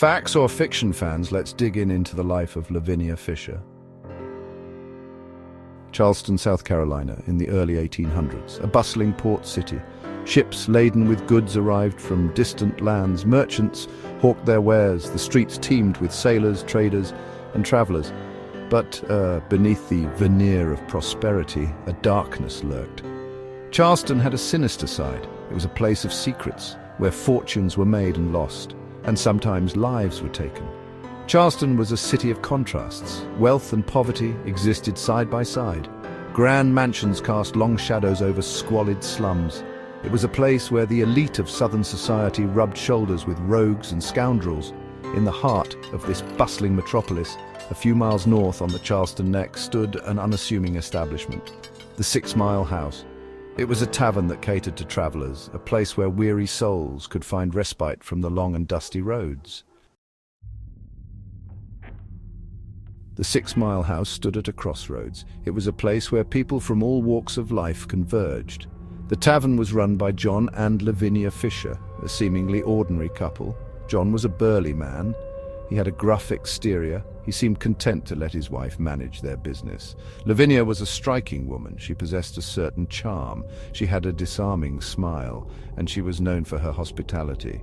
Facts or fiction fans, let's dig into the life of Lavinia Fisher. Charleston, South Carolina, in the early 1800s, a bustling port city. Ships laden with goods arrived from distant lands. Merchants hawked their wares. The streets teemed with sailors, traders, and travelers. But beneath the veneer of prosperity, a darkness lurked. Charleston had a sinister side. It was a place of secrets, where fortunes were made and lost, and sometimes lives were taken. Charleston was a city of contrasts. Wealth and poverty existed side by side. Grand mansions cast long shadows over squalid slums. It was a place where the elite of Southern society rubbed shoulders with rogues and scoundrels. In the heart of this bustling metropolis, a few miles north on the Charleston Neck, stood an unassuming establishment, the 6 Mile House. It was a tavern that catered to travelers, a place where weary souls could find respite from the long and dusty roads. The 6 Mile House stood at a crossroads. It was a place where people from all walks of life converged. The tavern was run by John and Lavinia Fisher, a seemingly ordinary couple. John was a burly man. He had a gruff exterior. He seemed content to let his wife manage their business. Lavinia was a striking woman. She possessed a certain charm. She had a disarming smile, and she was known for her hospitality.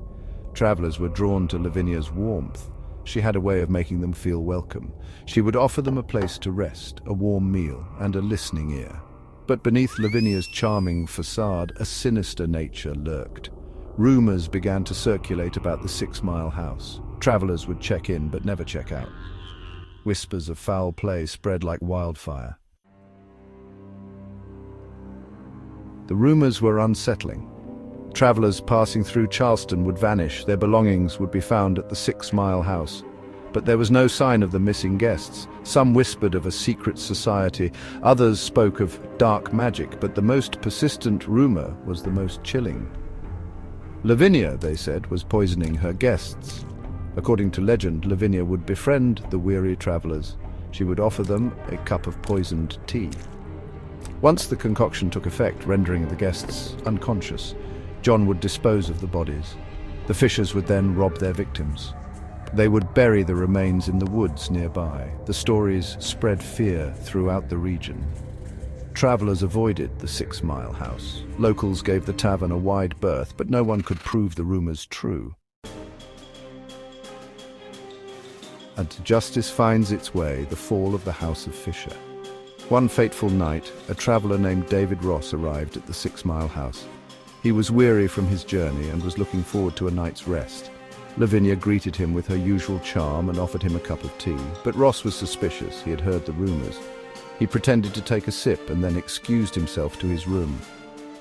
Travelers were drawn to Lavinia's warmth. She had a way of making them feel welcome. She would offer them a place to rest, a warm meal, and a listening ear. But beneath Lavinia's charming facade, a sinister nature lurked. Rumors began to circulate about the 6 Mile House. Travelers would check in but never check out. Whispers of foul play spread like wildfire. The rumors were unsettling. Travelers passing through Charleston would vanish. Their belongings would be found at the 6 Mile House. But there was no sign of the missing guests. Some whispered of a secret society. Others spoke of dark magic, but the most persistent rumor was the most chilling. Lavinia, they said, was poisoning her guests. According to legend, Lavinia would befriend the weary travelers. She would offer them a cup of poisoned tea. Once the concoction took effect, rendering the guests unconscious, John would dispose of the bodies. The Fishers would then rob their victims. They would bury the remains in the woods nearby. The stories spread fear throughout the region. Travelers avoided the 6 Mile House. Locals gave the tavern a wide berth, but no one could prove the rumors true. And justice finds its way, the fall of the House of Fisher. One fateful night, a traveler named David Ross arrived at the 6 Mile House. He was weary from his journey and was looking forward to a night's rest. Lavinia greeted him with her usual charm and offered him a cup of tea, but Ross was suspicious. He had heard the rumors. He pretended to take a sip and then excused himself to his room.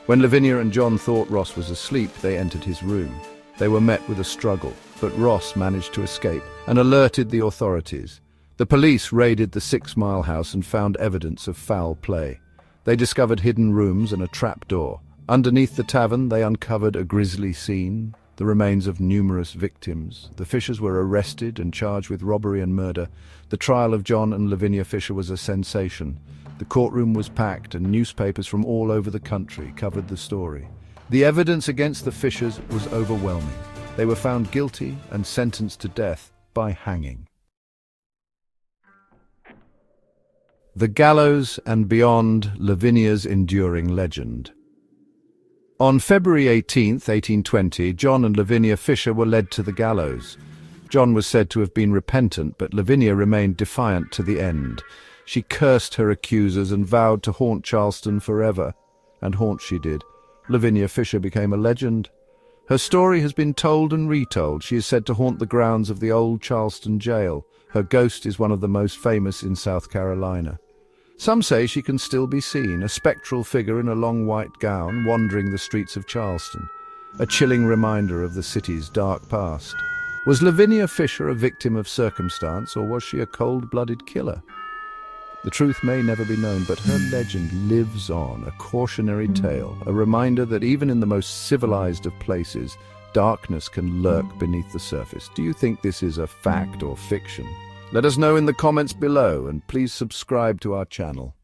When Lavinia and John thought Ross was asleep, they entered his room. They were met with a struggle, but Ross managed to escape and alerted the authorities. The police raided the 6 Mile House and found evidence of foul play. They discovered hidden rooms and a trapdoor. Underneath the tavern, they uncovered a grisly scene, the remains of numerous victims. The Fishers were arrested and charged with robbery and murder. The trial of John and Lavinia Fisher was a sensation. The courtroom was packed, and newspapers from all over the country covered the story. The evidence against the Fishers was overwhelming. They were found guilty and sentenced to death by hanging. The gallows and beyond, Lavinia's enduring legend. On February 18, 1820, John and Lavinia Fisher were led to the gallows. John was said to have been repentant, but Lavinia remained defiant to the end. She cursed her accusers and vowed to haunt Charleston forever. And haunt she did. Lavinia Fisher became a legend. Her story has been told and retold. She is said to haunt the grounds of the old Charleston jail. Her ghost is one of the most famous in South Carolina. Some say she can still be seen, a spectral figure in a long white gown wandering the streets of Charleston, a chilling reminder of the city's dark past. Was Lavinia Fisher a victim of circumstance, or was she a cold-blooded killer? The truth may never be known, but her legend lives on, a cautionary tale, a reminder that even in the most civilized of places, darkness can lurk beneath the surface. Do you think this is a fact or fiction? Let us know in the comments below, and please subscribe to our channel.